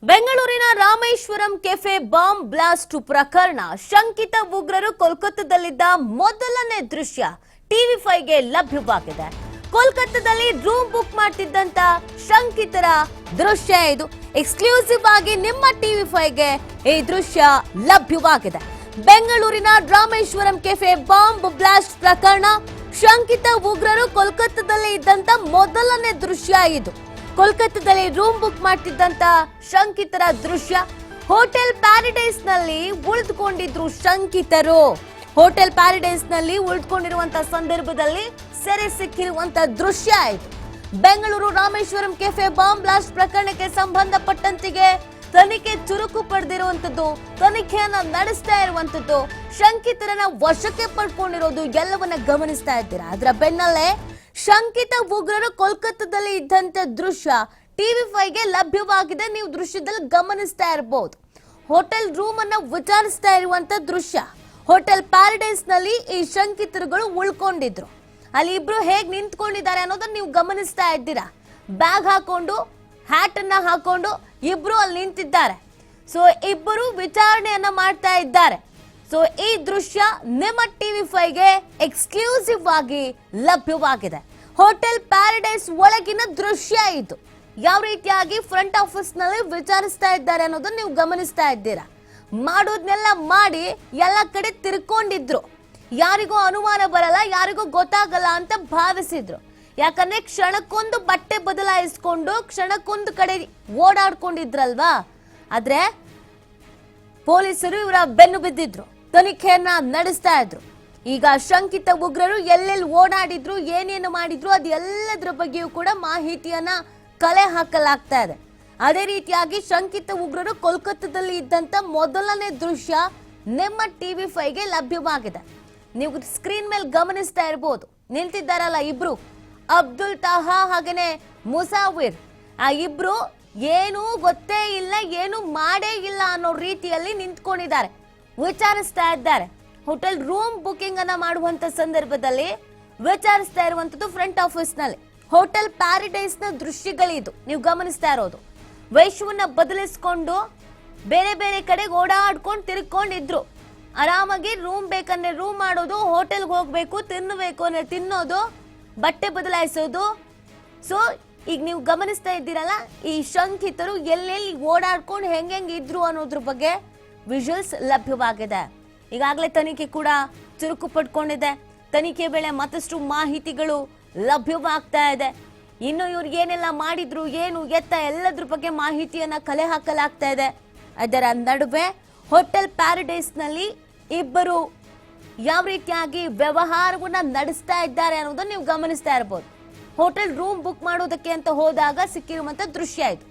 ಬೆಂಗಳೂರಿನ Rameswaram cafe bomb blast ಪ್ರಕರಣ ಶಂಕಿತ ಉಗ್ರರು ಕೋಲ್ಕತ್ತಾದಲ್ಲಿದ್ದ ಮೊದಲನೇ ದೃಶ್ಯ ಟಿವಿ5ಗೆ ಲಭ್ಯವಾಗಿದೆ. ಕೋಲ್ಕತ್ತಾದಲ್ಲಿ ರೂಮ್ ಬುಕ್ ಮಾಡ್ತಿದ್ದಂತ ಶಂಕಿತರ ದೃಶ್ಯ ಇದು. ಎಕ್ಸ್ಕ್ಲೂಸಿವ್ ಆಗಿ ನಿಮ್ಮ ಟಿವಿ5ಗೆ ಈ ದೃಶ್ಯ ಲಭ್ಯವಾಗಿದೆ. ಬೆಂಗಳೂರಿನ ರಾಮೇಶ್ವರಂ ಕೆಫೆ ಬಾಂಬ್ ಬ್ಲಾಸ್ಟ್ ಪ್ರಕರಣ ಶಂಕಿತ ಉಗ್ರರು ಕೋಲ್ಕತ್ತಾದಲ್ಲಿ ಇದ್ದಂತ ಮೊದಲನೇ ದೃಶ್ಯ ಇದು. ಕೋಲ್ಕತ್ತಾದಲ್ಲಿ ರೂಮ್ ಬುಕ್ ಮಾಡ್ತಿದ್ದಂತ ಶಂಕಿತರ ದೃಶ್ಯ. ಹೋಟೆಲ್ ಪ್ಯಾರಡೈಸ್ ನಲ್ಲಿ ಉಳಿದುಕೊಂಡಿದ್ರು ಶಂಕಿತರು. ಹೋಟೆಲ್ ಪ್ಯಾರಡೈಸ್ ನಲ್ಲಿ ಉಳಿದುಕೊಂಡಿರುವಂತಹ ಸಂದರ್ಭದಲ್ಲಿ ಸೆರೆ ಸಿಕ್ಕಿರುವಂತ ದೃಶ್ಯ ಇದು. Bengaluru Rameshwaram cafe bomb blast ಪ್ರಕರಣಕ್ಕೆ ಸಂಬಂಧಪಟ್ಟಂತಿಗೆ ತನಿಖೆ ಚುರುಕು ಪಡೆದಿರುವಂತದ್ದು, ತನಿಖೆಯನ್ನ ನಡೆಸ್ತಾ ಇರುವಂತದ್ದು, ಶಂಕಿತರನ್ನ ವಶಕ್ಕೆ ಪಡ್ಕೊಂಡಿರೋದು ಎಲ್ಲವನ್ನ ಗಮನಿಸ್ತಾ ಇದ್ದೀರಾ. ಅದರ ಬೆನ್ನಲ್ಲೇ ಶಂಕಿತ ಉಗ್ರರು ಕೋಲ್ಕತ್ತಾದಲ್ಲಿ ಇದ್ದಂತ ದೃಶ್ಯ ಟಿವಿ5ಗೆ ಲಭ್ಯವಾಗಿದೆ. ನೀವು ದೃಶ್ಯದಲ್ಲಿ ಗಮನಿಸ್ತಾ ಇರಬಹುದು. ಹೋಟೆಲ್ ರೂಮ್ ಅನ್ನ ವಿಚಾರಿಸ್ತಾ ಇರುವಂತ ದೃಶ್ಯ. ಹೋಟೆಲ್ ಪ್ಯಾರಡೈಸ್ ನಲ್ಲಿ ಈ ಶಂಕಿತರುಗಳು ಉಳ್ಕೊಂಡಿದ್ರು. ಅಲ್ಲಿ ಇಬ್ರು ಹೇಗ್ ನಿಂತ್ಕೊಂಡಿದ್ದಾರೆ ಅನ್ನೋದನ್ನ ನೀವು ಗಮನಿಸ್ತಾ ಇದ್ದೀರಾ. ಬ್ಯಾಗ್ ಹಾಕೊಂಡು, ಹ್ಯಾಟ್ ಅನ್ನ ಹಾಕೊಂಡು ಇಬ್ರು ಅಲ್ಲಿ ನಿಂತಿದ್ದಾರೆ. ಸೊ ಇಬ್ಬರು ವಿಚಾರಣೆಯನ್ನ ಮಾಡ್ತಾ ಇದ್ದಾರೆ. ಸೊ ಈ ದೃಶ್ಯ ನಿಮ್ಮ ಟಿವಿ5ಗೆ ಎಕ್ಸ್ಕ್ಲೂಸಿವ್ ಆಗಿ ಲಭ್ಯವಾಗಿದೆ. ಹೋಟೆಲ್ ಪ್ಯಾರಡೈಸ್ ಒಳಗಿನ ದೃಶ್ಯ ಇದು. ಯಾವ ರೀತಿಯಾಗಿ ಫ್ರಂಟ್ ಆಫೀಸ್ ನಲ್ಲಿ ವಿಚಾರಿಸ್ತಾ ಇದ್ದಾರೆ ಅನ್ನೋದನ್ನ ನೀವು ಗಮನಿಸ್ತಾ ಇದ್ದೀರಾ. ಮಾಡೋದ್ನೆಲ್ಲ ಮಾಡಿ ಎಲ್ಲ ಕಡೆ ತಿರ್ಕೊಂಡಿದ್ರು. ಯಾರಿಗೂ ಅನುಮಾನ ಬರಲ್ಲ, ಯಾರಿಗೂ ಗೊತ್ತಾಗಲ್ಲ ಅಂತ ಭಾವಿಸಿದ್ರು. ಯಾಕಂದ್ರೆ ಕ್ಷಣಕ್ಕೊಂದು ಬಟ್ಟೆ ಬದಲಾಯಿಸ್ಕೊಂಡು ಕ್ಷಣಕ್ಕೊಂದು ಕಡೆ ಓಡಾಡ್ಕೊಂಡಿದ್ರಲ್ವಾ. ಆದ್ರೆ ಪೊಲೀಸರು ಇವರ ಬೆನ್ನು ಬಿದ್ದಿದ್ರು, ತನಿಖೆಯನ್ನ ನಡೆಸ್ತಾ ಇದ್ರು. ಈಗ ಶಂಕಿತ ಉಗ್ರರು ಎಲ್ಲೆಲ್ಲಿ ಓಡಾಡಿದ್ರು, ಏನೇನು ಮಾಡಿದ್ರು, ಅದೆಲ್ಲದರ ಬಗ್ಗೆಯೂ ಕೂಡ ಮಾಹಿತಿಯನ್ನ ಕಲೆ ಹಾಕಲಾಗ್ತಾ ಇದೆ. ಅದೇ ರೀತಿಯಾಗಿ ಶಂಕಿತ ಉಗ್ರರು ಕೋಲ್ಕತ್ತಾದಲ್ಲಿ ಇದ್ದಂತ ಮೊದಲನೇ ದೃಶ್ಯ ನಿಮ್ಮ ಟಿವಿ5ಗೆ ಲಭ್ಯವಾಗಿದೆ. ನೀವು ಸ್ಕ್ರೀನ್ ಮೇಲೆ ಗಮನಿಸ್ತಾ ಇರಬಹುದು. ನಿಂತಿದ್ದಾರಲ್ಲ ಇಬ್ರು, ಅಬ್ದುಲ್ ತಾಹಾ ಹಾಗೇನೆ ಮುಸಾವಿರ್. ಆ ಇಬ್ರು ಏನೂ ಗೊತ್ತೇ ಇಲ್ಲ, ಏನು ಮಾಡೇ ಇಲ್ಲ ಅನ್ನೋ ರೀತಿಯಲ್ಲಿ ನಿಂತ್ಕೊಂಡಿದ್ದಾರೆ, ವಿಚಾರಿಸ್ತಾ ಇದ್ದಾರೆ. ಹೋಟೆಲ್ ರೂಮ್ ಬುಕಿಂಗ್ ಅನ್ನ ಮಾಡುವಂತ ಸಂದರ್ಭದಲ್ಲಿ ವಿಚಾರಿಸ್ತಾ ಇರುವಂತದ್ದು ಫ್ರಂಟ್ ಆಫೀಸ್ ನಲ್ಲಿ. ಹೋಟೆಲ್ ಪ್ಯಾರಡೈಸ್ ನ ದೃಶ್ಯಗಳಿದು ನೀವು ಗಮನಿಸ್ತಾ ಇರೋದು. ವೇಷವನ್ನ ಬದಲಿಸ್ಕೊಂಡು ಬೇರೆ ಬೇರೆ ಕಡೆಗೆ ಓಡಾಡ್ಕೊಂಡು ತಿರ್ಕೊಂಡಿದ್ರು. ಆರಾಮಾಗಿ ರೂಮ್ ಬೇಕಂದ್ರೆ ರೂಮ್ ಮಾಡೋದು, ಹೋಟೆಲ್ಗೆ ಹೋಗ್ಬೇಕು, ತಿನ್ನಬೇಕು ಅಂದ್ರೆ ತಿನ್ನೋದು, ಬಟ್ಟೆ ಬದಲಾಯಿಸೋದು. ಸೊ ಈಗ ನೀವು ಗಮನಿಸ್ತಾ ಇದ್ದೀರಲ್ಲ, ಈ ಶಂಕಿತರು ಎಲ್ಲೆಲ್ಲಿ ಓಡಾಡ್ಕೊಂಡು ಹೆಂಗೆ ಇದ್ರು ಅನ್ನೋದ್ರ ಬಗ್ಗೆ ವಿಜುವಲ್ಸ್ ಲಭ್ಯವಾಗಿದೆ. ಈಗಾಗಲೇ ತನಿಖೆ ಕೂಡ ಚುರುಕು ಪಡ್ಕೊಂಡಿದೆ. ತನಿಖೆ ವೇಳೆ ಮತ್ತಷ್ಟು ಮಾಹಿತಿಗಳು ಲಭ್ಯವಾಗ್ತಾ ಇದೆ. ಇನ್ನು ಇವ್ರಿಗೆ ಏನೆಲ್ಲ ಮಾಡಿದ್ರು, ಏನು ಎತ್ತ, ಎಲ್ಲದ್ರ ಬಗ್ಗೆ ಮಾಹಿತಿಯನ್ನ ಕಲೆ ಹಾಕಲಾಗ್ತಾ ಇದೆ. ಅದರ ನಡುವೆ ಹೋಟೆಲ್ ಪ್ಯಾರಡೈಸ್ ನಲ್ಲಿ ಇಬ್ಬರು ಯಾವ ರೀತಿಯಾಗಿ ವ್ಯವಹಾರವನ್ನ ನಡೆಸ್ತಾ ಇದ್ದಾರೆ ಅನ್ನೋದನ್ನ ನೀವು ಗಮನಿಸ್ತಾ ಇರಬಹುದು. ಹೋಟೆಲ್ ರೂಮ್ ಬುಕ್ ಮಾಡೋದಕ್ಕೆ ಅಂತ ಹೋದಾಗ ಸಿಕ್ಕಿರುವಂತ ದೃಶ್ಯ ಇದು.